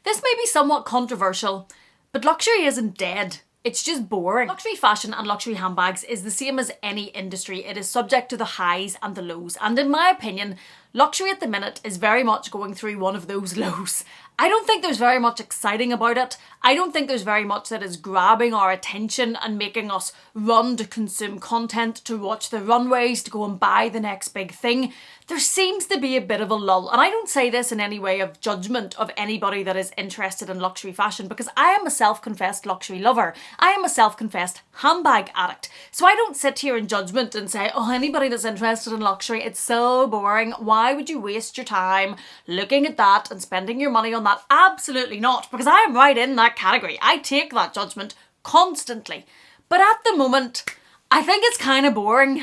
This may be somewhat controversial, but luxury isn't dead. It's just boring. Luxury fashion and luxury handbags is the same as any industry. It is subject to the highs and the lows. And in my opinion, luxury at the minute is very much going through one of those lows. I don't think there's very much exciting about it. I don't think there's very much that is grabbing our attention and making us run to consume content, to watch the runways, to go and buy the next big thing. There seems to be a bit of a lull. And I don't say this in any way of judgment of anybody that is interested in luxury fashion, because I am a self-confessed luxury lover. I am a self-confessed handbag addict. So I don't sit here in judgment and say, oh, anybody that's interested in luxury, it's so boring. Why would you waste your time looking at that and spending your money on that? Absolutely not, because I am right in that category. I take that judgment constantly. But at the moment, I think it's kind of boring.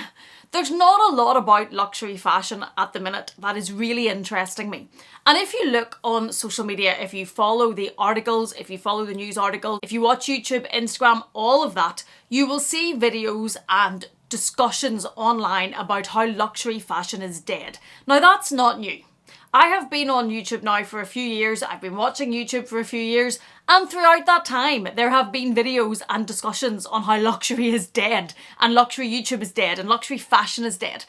There's not a lot about luxury fashion at the minute that is really interesting me. And if you look on social media, if you follow the articles, if you follow the news articles, if you watch YouTube, Instagram, all of that, you will see videos and discussions online about how luxury fashion is dead. Now that's not new. I have been on YouTube now for a few years, I've been watching YouTube for a few years, and throughout that time there have been videos and discussions on how luxury is dead, and luxury YouTube is dead, and luxury fashion is dead.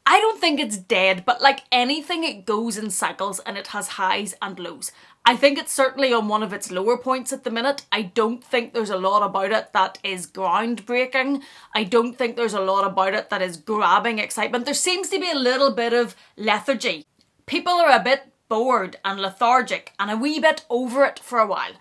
I don't think it's dead, but like anything, it goes in cycles and it has highs and lows. I think it's certainly on one of its lower points at the minute. I don't think there's a lot about it that is groundbreaking. I don't think there's a lot about it that is grabbing excitement. There seems to be a little bit of lethargy. People are a bit bored and lethargic and a wee bit over it for a while.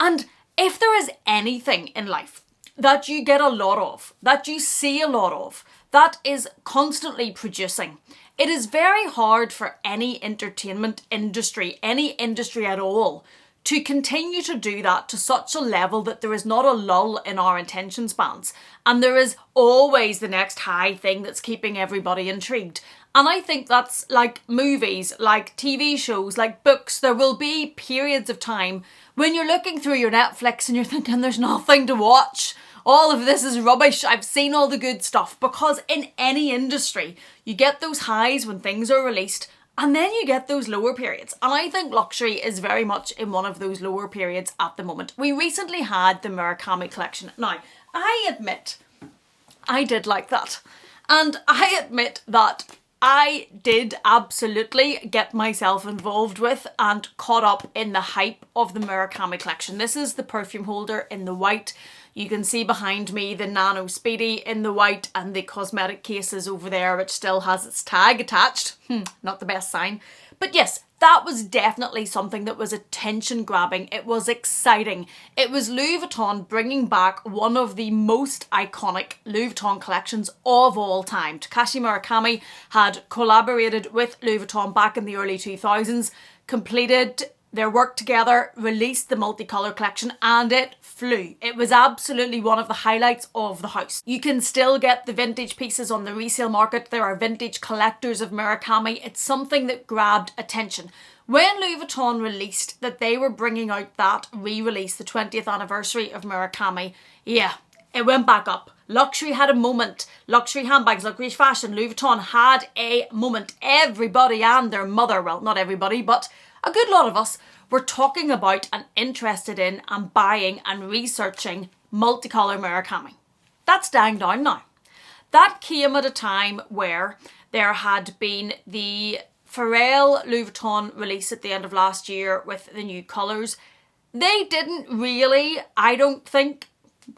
And if there is anything in life that you get a lot of, that you see a lot of, that is constantly producing, it is very hard for any entertainment industry, any industry at all, to continue to do that to such a level that there is not a lull in our attention spans. And there is always the next high thing that's keeping everybody intrigued. And I think that's like movies, like TV shows, like books. There will be periods of time when you're looking through your Netflix and you're thinking there's nothing to watch. All of this is rubbish. I've seen all the good stuff. Because in any industry, you get those highs when things are released, and then you get those lower periods. And I think luxury is very much in one of those lower periods at the moment. We recently had the Murakami collection. Now, I admit, I did like that. And I admit that I did absolutely get myself involved with and caught up in the hype of the Murakami collection. This is the perfume holder in the white. You can see behind me the Nano Speedy in the white and the cosmetic cases over there, which still has its tag attached. Not the best sign. But yes, that was definitely something that was attention grabbing. It was exciting. It was Louis Vuitton bringing back one of the most iconic Louis Vuitton collections of all time. Takashi Murakami had collaborated with Louis Vuitton back in the early 2000s, completed their work together, released the multicolour collection, and it flew. It was absolutely one of the highlights of the house. You can still get the vintage pieces on the resale market. There are vintage collectors of Murakami. It's something that grabbed attention. When Louis Vuitton released that they were bringing out that re-release, the 20th anniversary of Murakami, yeah, it went back up. Luxury had a moment. Luxury handbags, luxury fashion, Louis Vuitton had a moment. Everybody and their mother, well, not everybody, but a good lot of us were talking about and interested in and buying and researching multicolour Murakami. That's dying down now. That came at a time where there had been the Pharrell Louis Vuitton release at the end of last year with the new colours. They didn't really, I don't think,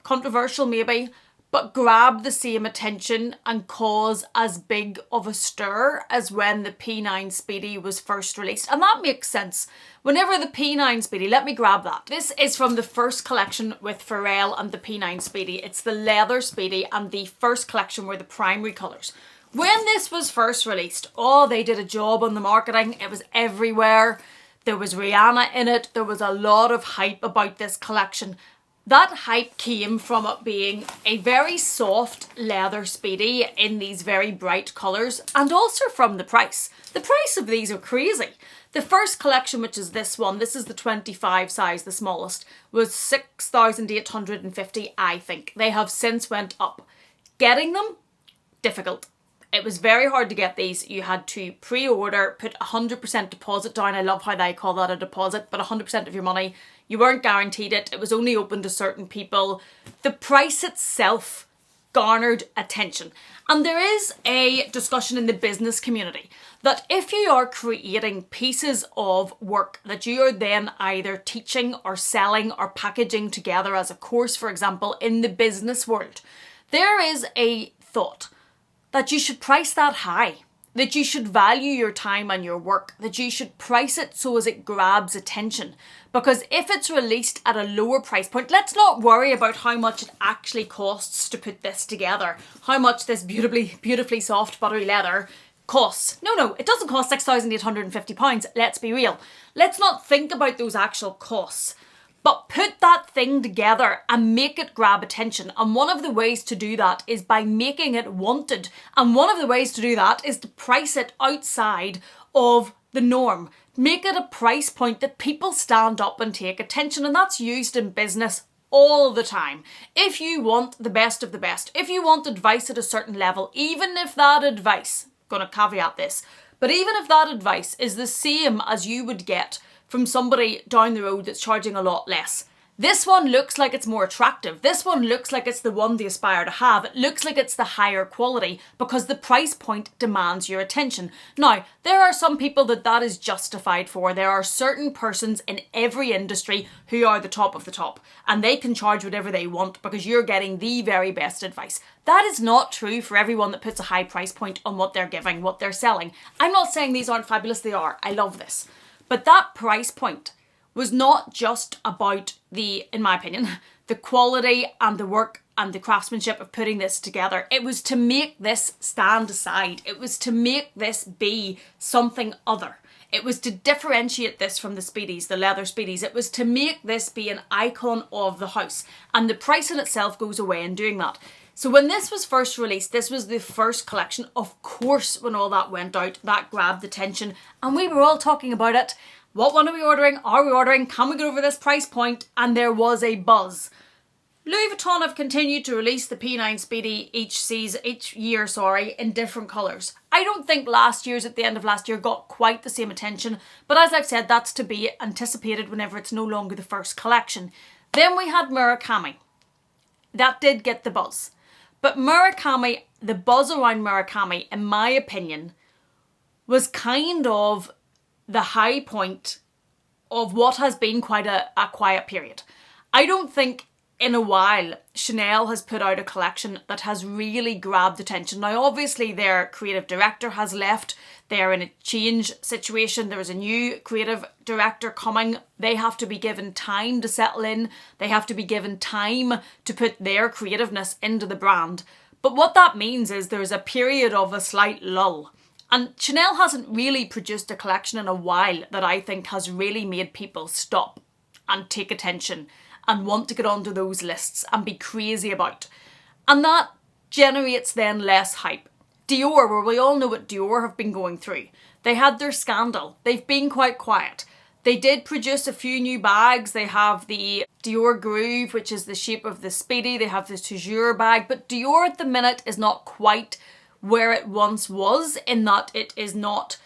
controversial maybe, but grab the same attention and cause as big of a stir as when the P9 Speedy was first released. And that makes sense. Whenever the P9 Speedy, let me grab that. This is from the first collection with Pharrell and the P9 Speedy. It's the leather Speedy, and the first collection were the primary colours. When this was first released, oh, they did a job on the marketing. It was everywhere. There was Rihanna in it. There was a lot of hype about this collection. That hype came from it being a very soft leather Speedy in these very bright colours, and also from the price. The price of these are crazy. The first collection, which is this one, this is the 25 size, the smallest, was 6,850, I think. They have since went up. Getting them, difficult. It was very hard to get these. You had to pre-order, put 100% deposit down. I love how they call that a deposit, but 100% of your money. You weren't guaranteed it. It was only open to certain people. The price itself garnered attention. And there is a discussion in the business community that if you are creating pieces of work that you are then either teaching or selling or packaging together as a course, for example, in the business world, there is a thought that you should price that high, that you should value your time and your work, that you should price it so as it grabs attention. Because if it's released at a lower price point, let's not worry about how much it actually costs to put this together, how much this beautifully soft buttery leather costs. No, it doesn't cost £6,850, let's be real. Let's not think about those actual costs. But put that thing together and make it grab attention. And one of the ways to do that is by making it wanted. And one of the ways to do that is to price it outside of the norm. Make it a price point that people stand up and take attention. And that's used in business all the time. If you want the best of the best, if you want advice at a certain level, even if that advice, I'm going to caveat this, but even if that advice is the same as you would get from somebody down the road that's charging a lot less, this one looks like it's more attractive. This one looks like it's the one they aspire to have. It looks like it's the higher quality because the price point demands your attention. Now, there are some people that is justified for. There are certain persons in every industry who are the top of the top and they can charge whatever they want because you're getting the very best advice. That is not true for everyone that puts a high price point on what they're giving, what they're selling. I'm not saying these aren't fabulous, they are. I love this. But that price point was not just about in my opinion, the quality and the work and the craftsmanship of putting this together. It was to make this stand aside. It was to make this be something other. It was to differentiate this from the Speedies, the leather Speedies. It was to make this be an icon of the house. And the price in itself goes away in doing that. So when this was first released, this was the first collection. Of course, when all that went out, that grabbed attention. And we were all talking about it. What one are we ordering? Are we ordering? Can we get over this price point? And there was a buzz. Louis Vuitton have continued to release the P9 Speedy each year, in different colours. I don't think last year's at the end of last year got quite the same attention, but as I've said, that's to be anticipated whenever it's no longer the first collection. Then we had Murakami. That did get the buzz. But Murakami, the buzz around Murakami, in my opinion, was kind of the high point of what has been quite a quiet period. I don't think in a while Chanel has put out a collection that has really grabbed attention. Now obviously their creative director has left, they're in a change situation, there is a new creative director coming, they have to be given time to settle in, they have to be given time to put their creativeness into the brand. But what that means is there's a period of a slight lull. And Chanel hasn't really produced a collection in a while that I think has really made people stop and take attention and want to get onto those lists and be crazy about. And that generates then less hype. Dior, where we all know what Dior have been going through. They had their scandal. They've been quite quiet. They did produce a few new bags. They have the Dior Groove, which is the shape of the Speedy. They have the Toujours bag. But Dior at the minute is not quite where it once was, in that it is not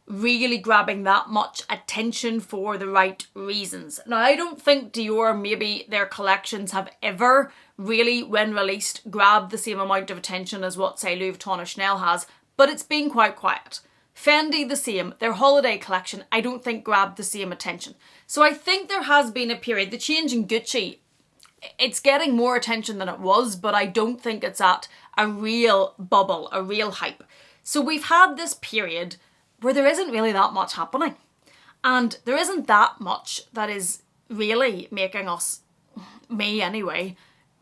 really grabbing that much attention for the right reasons. Now, I don't think Dior, maybe their collections have ever really, when released, grabbed the same amount of attention as what, say, Louis Vuitton or Chanel has, but it's been quite quiet. Fendi the same, their holiday collection, I don't think grabbed the same attention. So I think there has been a period, the change in Gucci, it's getting more attention than it was, but I don't think it's at a real bubble, a real hype. So we've had this period where there isn't really that much happening. And there isn't that much that is really making us, me anyway,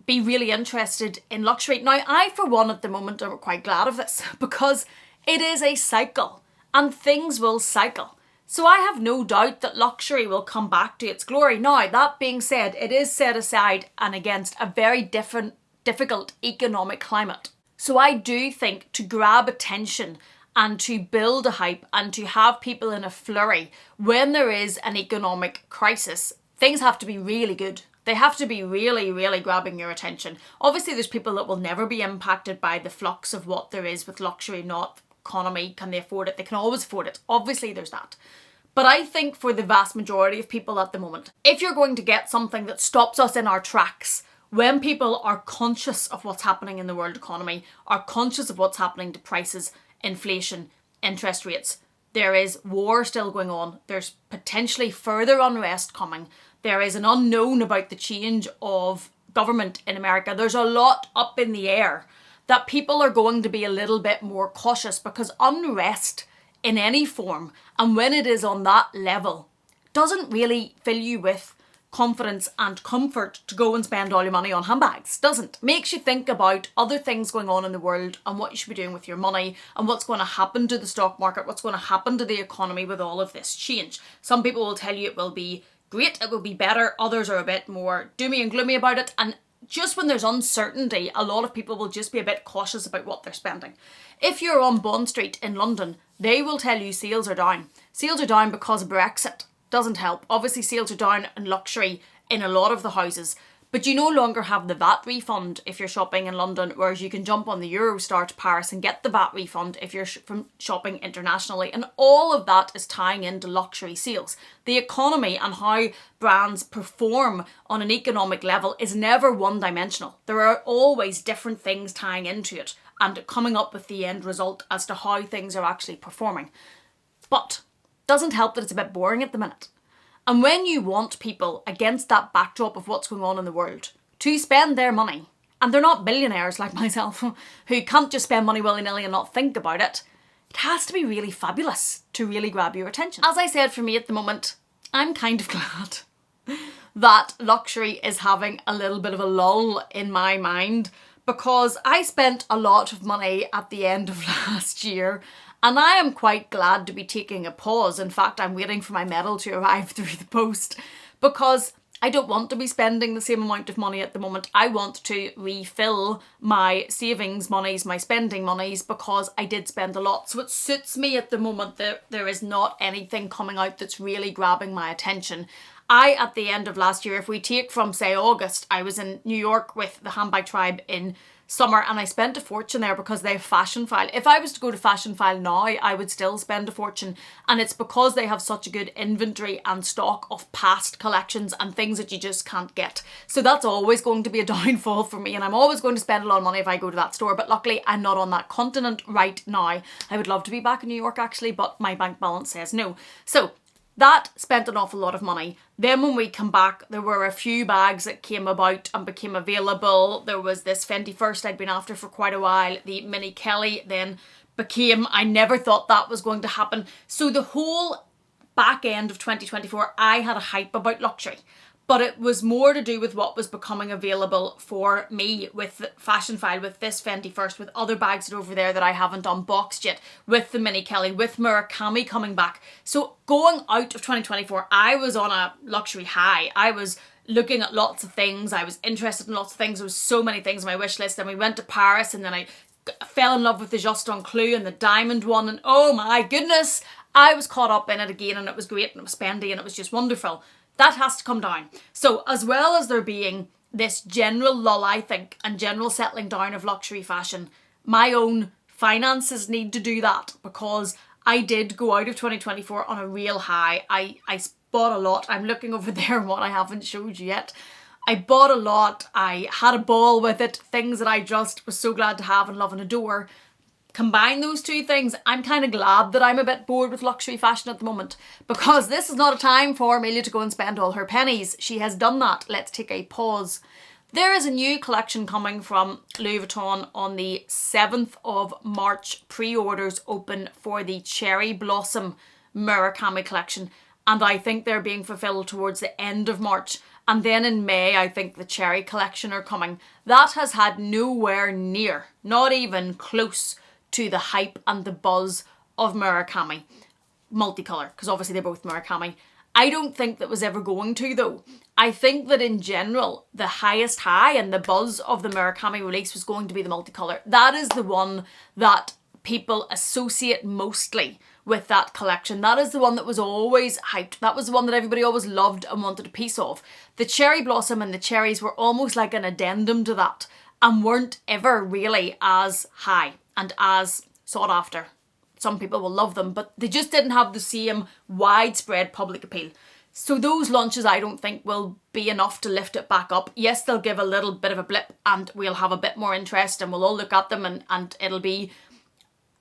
be really interested in luxury. Now, I, for one, at the moment, am quite glad of this because it is a cycle and things will cycle. So I have no doubt that luxury will come back to its glory. Now, that being said, it is set aside and against a very difficult economic climate. So I do think to grab attention and to build a hype and to have people in a flurry when there is an economic crisis, things have to be really good. They have to be really, really grabbing your attention. Obviously, there's people that will never be impacted by the flux of what there is with luxury, not economy. Can they afford it? They can always afford it. Obviously, there's that. But I think for the vast majority of people at the moment, if you're going to get something that stops us in our tracks, when people are conscious of what's happening in the world economy, are conscious of what's happening to prices, inflation, interest rates, there is war still going on. There's potentially further unrest coming. There is an unknown about the change of government in America. There's a lot up in the air that people are going to be a little bit more cautious, because unrest in any form, and when it is on that level, doesn't really fill you with confidence and comfort to go and spend all your money on handbags. Doesn't. Makes you think about other things going on in the world and what you should be doing with your money and what's going to happen to the stock market, what's going to happen to the economy with all of this change. Some people will tell you it will be great, it will be better. Others are a bit more doomy and gloomy about it. And just when there's uncertainty, a lot of people will just be a bit cautious about what they're spending. If you're on Bond Street in London, they will tell you sales are down. Sales are down because of Brexit. Doesn't help. Obviously, sales are down in luxury in a lot of the houses, but you no longer have the VAT refund if you're shopping in London, whereas you can jump on the Eurostar to Paris and get the VAT refund if you're from shopping internationally. And all of that is tying into luxury sales. The economy and how brands perform on an economic level is never one-dimensional. There are always different things tying into it and coming up with the end result as to how things are actually performing. But doesn't help that it's a bit boring at the minute. And when you want people, against that backdrop of what's going on in the world, to spend their money, and they're not billionaires like myself who can't just spend money willy-nilly and not think about it, it has to be really fabulous to really grab your attention. As I said, for me at the moment, I'm kind of glad that luxury is having a little bit of a lull in my mind, because I spent a lot of money at the end of last year, and I am quite glad to be taking a pause. In fact, I'm waiting for my medal to arrive through the post, because I don't want to be spending the same amount of money at the moment. I want to refill my savings monies, my spending monies, because I did spend a lot. So it suits me at the moment that there is not anything coming out that's really grabbing my attention. At the end of last year, if we take from, say, August, I was in New York with the Handbag Tribe in summer, and I spent a fortune there because they have Fashion File. If I was to go to Fashion File now, I would still spend a fortune, and it's because they have such a good inventory and stock of past collections and things that you just can't get. So that's always going to be a downfall for me, and I'm always going to spend a lot of money if I go to that store, but luckily I'm not on that continent right now. I would love to be back in New York actually, but my bank balance says no. So that spent an awful lot of money. Then when we come back, there were a few bags that came about and became available. There was this Fendi First I'd been after for quite a while. The Mini Kelly then became, I never thought that was going to happen. So the whole back end of 2024, I had a hype about luxury. But it was more to do with what was becoming available for me with Fashion File, with this Fendi First, with other bags that are over there that I haven't unboxed yet, with the Mini Kelly, with Murakami coming back. So going out of 2024, I was on a luxury high. I was looking at lots of things. I was interested in lots of things. There was so many things on my wish list. And we went to Paris, and then I fell in love with the Just Clou and the diamond one. And oh my goodness, I was caught up in it again, and it was great, and it was spendy, and it was just wonderful. That has to come down. So as well as there being this general lull, I think, and general settling down of luxury fashion, my own finances need to do that, because I did go out of 2024 on a real high. I bought a lot. I'm looking over there and what I haven't showed you yet. I bought a lot. I had a ball with it. Things that I just was so glad to have and love and adore. Combine those two things, I'm kind of glad that I'm a bit bored with luxury fashion at the moment, because this is not a time for Amelia to go and spend all her pennies. She has done that. Let's take a pause. There is a new collection coming from Louis Vuitton on the 7th of March. Pre-orders open for the Cherry Blossom Murakami collection, and I think they're being fulfilled towards the end of March. And then in May, I think the Cherry collection are coming. That has had nowhere near, not even close, to the hype and the buzz of Murakami. Multicolour, because obviously they're both Murakami. I don't think that was ever going to, though. I think that in general, the highest high and the buzz of the Murakami release was going to be the multicolour. That is the one that people associate mostly with that collection. That is the one that was always hyped. That was the one that everybody always loved and wanted a piece of. The cherry blossom and the cherries were almost like an addendum to that and weren't ever really as high and as sought after. Some people will love them, but they just didn't have the same widespread public appeal. So those launches I don't think will be enough to lift it back up. Yes, they'll give a little bit of a blip and we'll have a bit more interest and we'll all look at them and it'll be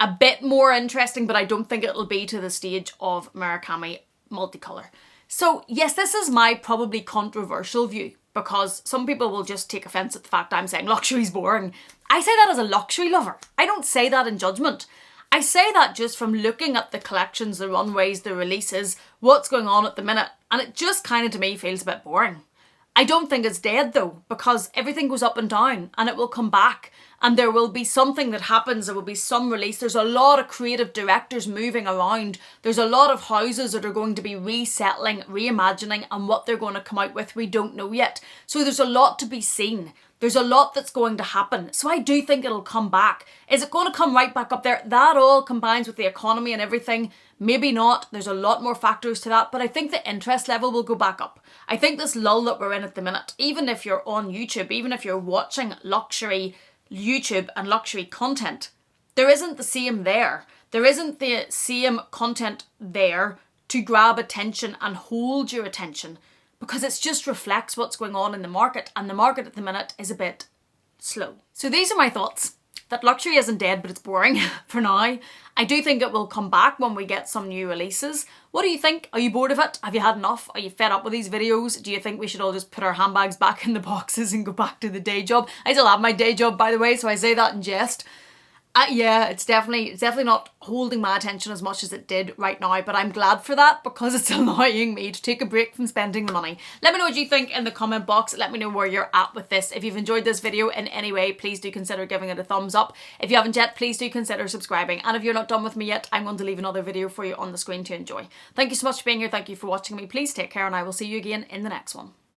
a bit more interesting, but I don't think it'll be to the stage of Murakami Multicolor. So yes, this is my probably controversial view because some people will just take offence at the fact I'm saying luxury's boring. I say that as a luxury lover. I don't say that in judgment. I say that just from looking at the collections, the runways, the releases, what's going on at the minute, and it just kind of to me feels a bit boring. I don't think it's dead though, because everything goes up and down and it will come back and there will be something that happens, there will be some release. There's a lot of creative directors moving around. There's a lot of houses that are going to be resettling, reimagining, and what they're going to come out with we don't know yet. So there's a lot to be seen. There's a lot that's going to happen. So I do think it'll come back. Is it going to come right back up there? That all combines with the economy and everything. Maybe not. There's a lot more factors to that, but I think the interest level will go back up. I think this lull that we're in at the minute, even if you're on YouTube, even if you're watching luxury YouTube and luxury content, there isn't the same there. There isn't the same content there to grab attention and hold your attention, because it just reflects what's going on in the market, and the market at the minute is a bit slow. So these are my thoughts. That luxury isn't dead, but it's boring for now. I do think it will come back when we get some new releases. What do you think? Are you bored of it? Have you had enough? Are you fed up with these videos? Do you think we should all just put our handbags back in the boxes and go back to the day job? I still have my day job, by the way, so I say that in jest. Yeah, it's definitely not holding my attention as much as it did right now, but I'm glad for that because it's allowing me to take a break from spending the money. Let me know what you think in the comment box. Let me know where you're at with this. If you've enjoyed this video in any way, please do consider giving it a thumbs up. If you haven't yet, please do consider subscribing. And if you're not done with me yet, I'm going to leave another video for you on the screen to enjoy. Thank you so much for being here. Thank you for watching me. Please take care and I will see you again in the next one.